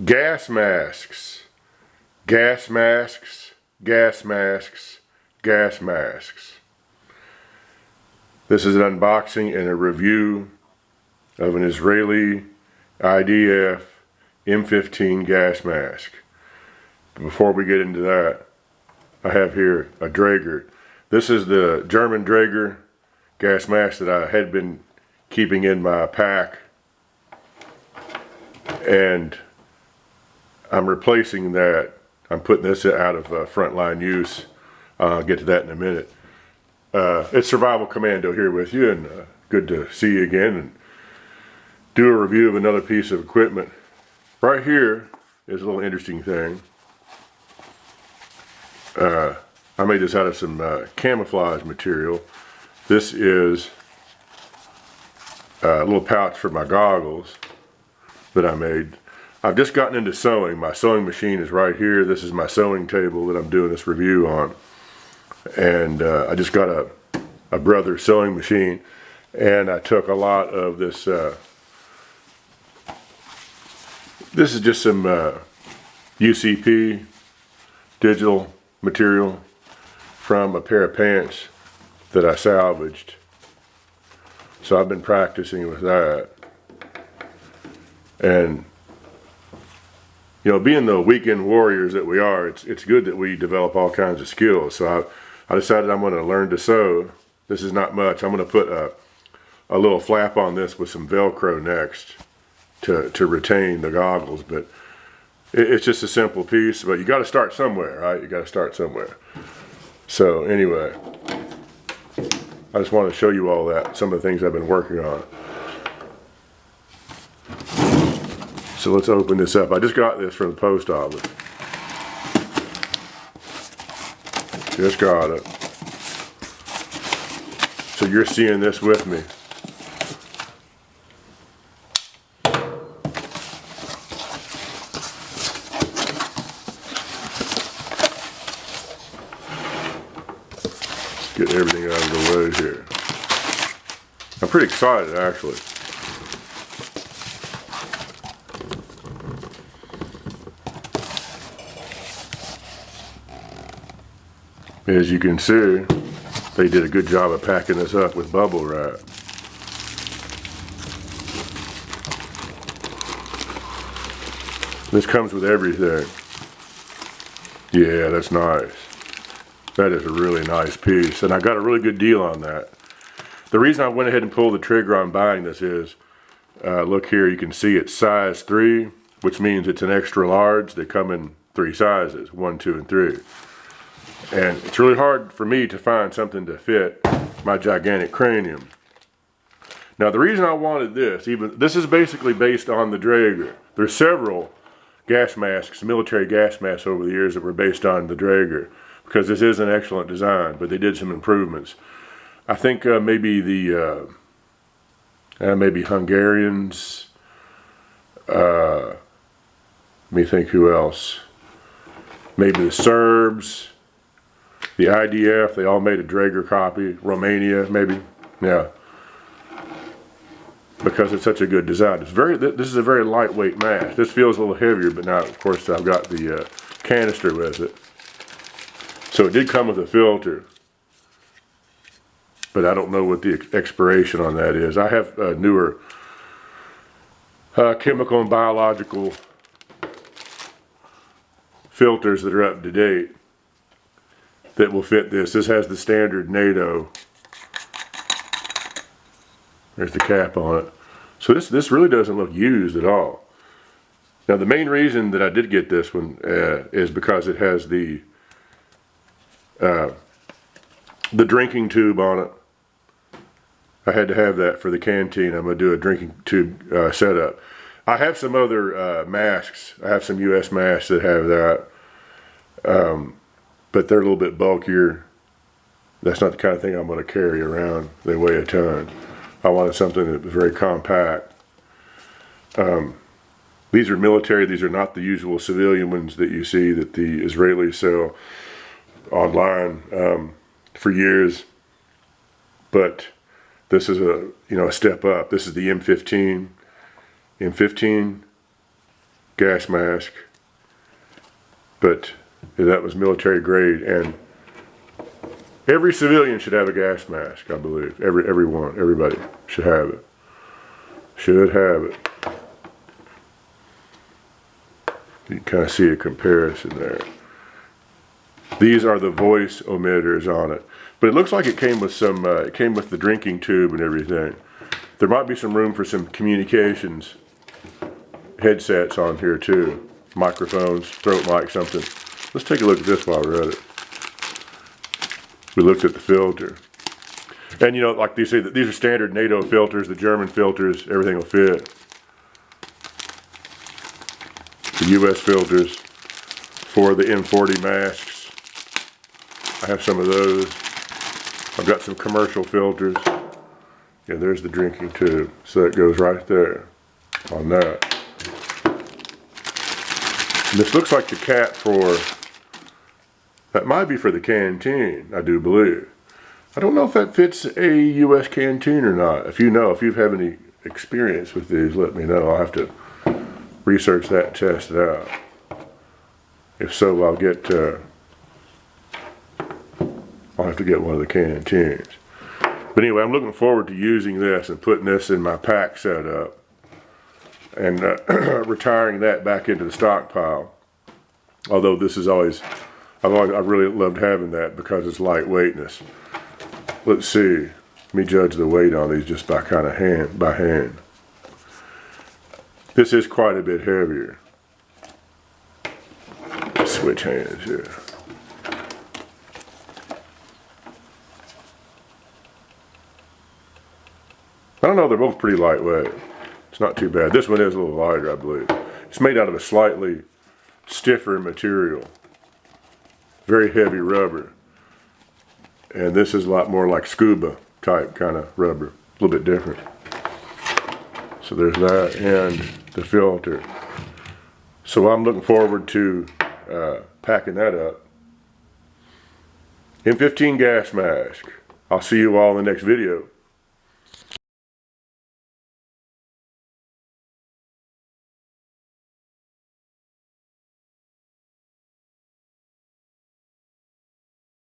Gas masks, gas masks, gas masks, gas masks. This is an unboxing and a review of an Israeli IDF M-15 gas mask. Before we get into that, I have here a Drahger. This is the German Drahger gas mask that I had been keeping in my pack, and I'm replacing that. I'm putting this out of frontline use. I'll get to that in a minute. It's Survival Commando here with you, and good to see you again and do a review of another piece of equipment. Right here is a little interesting thing. I made this out of some camouflage material. This is a little pouch for my goggles that I made. I've just gotten into sewing. My sewing machine is right here. This is my sewing table that I'm doing this review on. And I just got a brother sewing machine, and I took a lot of this. This is just some UCP digital material from a pair of pants that I salvaged. So I've been practicing with that. And you know, being the weekend warriors that we are, it's good that we develop all kinds of skills. So I decided I'm going to learn to sew. This is not much. I'm going to put a little flap on this with some Velcro next to retain the goggles. But it's just a simple piece. But you got to start somewhere, right? You got to start somewhere. So anyway, I just wanted to show you all that, some of the things I've been working on. So let's open this up. I just got this from the post office. Just got it. So you're seeing this with me. Let's get everything out of the way here. I'm pretty excited, actually. As you can see, they did a good job of packing this up with bubble wrap. This comes with everything. Yeah, that's nice. That is a really nice piece, and I got a really good deal on that. The reason I went ahead and pulled the trigger on buying this is, look here, you can see it's size 3, which means it's an extra large. They come in 3 sizes, 1, 2, and 3. And it's really hard for me to find something to fit my gigantic cranium. Now the reason I wanted this, this is basically based on the Drahger. There's several gas masks, military gas masks over the years that were based on the Drahger, because this is an excellent design, but they did some improvements. I think maybe the maybe Hungarians, let me think who else, maybe the Serbs, the IDF, they all made a Drahger copy. Romania, maybe, yeah. Because it's such a good design. This is a very lightweight mask. This feels a little heavier, but now, of course, I've got the canister with it. So it did come with a filter, but I don't know what the expiration on that is. I have newer chemical and biological filters that are up to date that will fit this. This has the standard NATO. There's the cap on it. So this really doesn't look used at all. Now the main reason that I did get this one is because it has the drinking tube on it. I had to have that for the canteen. I'm going to do a drinking tube setup. I have some other masks. I have some US masks that have that. But they're a little bit bulkier. That's not the kind of thing I'm going to carry around. They weigh a ton. I wanted something that was very compact. These are military. These are not the usual civilian ones that you see that the Israelis sell online for years. But this is a step up. This is the M-15. M-15 gas mask, but that was military grade, and every civilian should have a gas mask, I believe. Everybody should have it. Should have it. You can kind of see a comparison there. These are the voice emitters on it, but it looks like it came with some. It came with the drinking tube and everything. There might be some room for some communications headsets on here too. Microphones, throat mic, something. Let's take a look at this while we're at it. We looked at the filter. And you know, like they say, that these are standard NATO filters, the German filters, everything will fit. The US filters for the M40 masks. I have some of those. I've got some commercial filters. Yeah, there's the drinking tube. So it goes right there on that. And this looks like the cap for, that might be for the canteen, I do believe. I don't know if that fits a US canteen or not. If you know, if you have any experience with these, let me know. I'll have to research that and test it out. If so, I'll have to get one of the canteens. But anyway, I'm looking forward to using this and putting this in my pack setup and retiring that back into the stockpile. Although this is always, I've really loved having that because it's lightweightness. Let's see. Let me judge the weight on these just by kind of hand. This is quite a bit heavier. Switch hands here. I don't know, they're both pretty lightweight. It's not too bad. This one is a little lighter, I believe. It's made out of a slightly stiffer material. Very heavy rubber. And this is a lot more like scuba type kind of rubber. A little bit different. So there's that and the filter. So I'm looking forward to packing that up. M-15 gas mask. I'll see you all in the next video.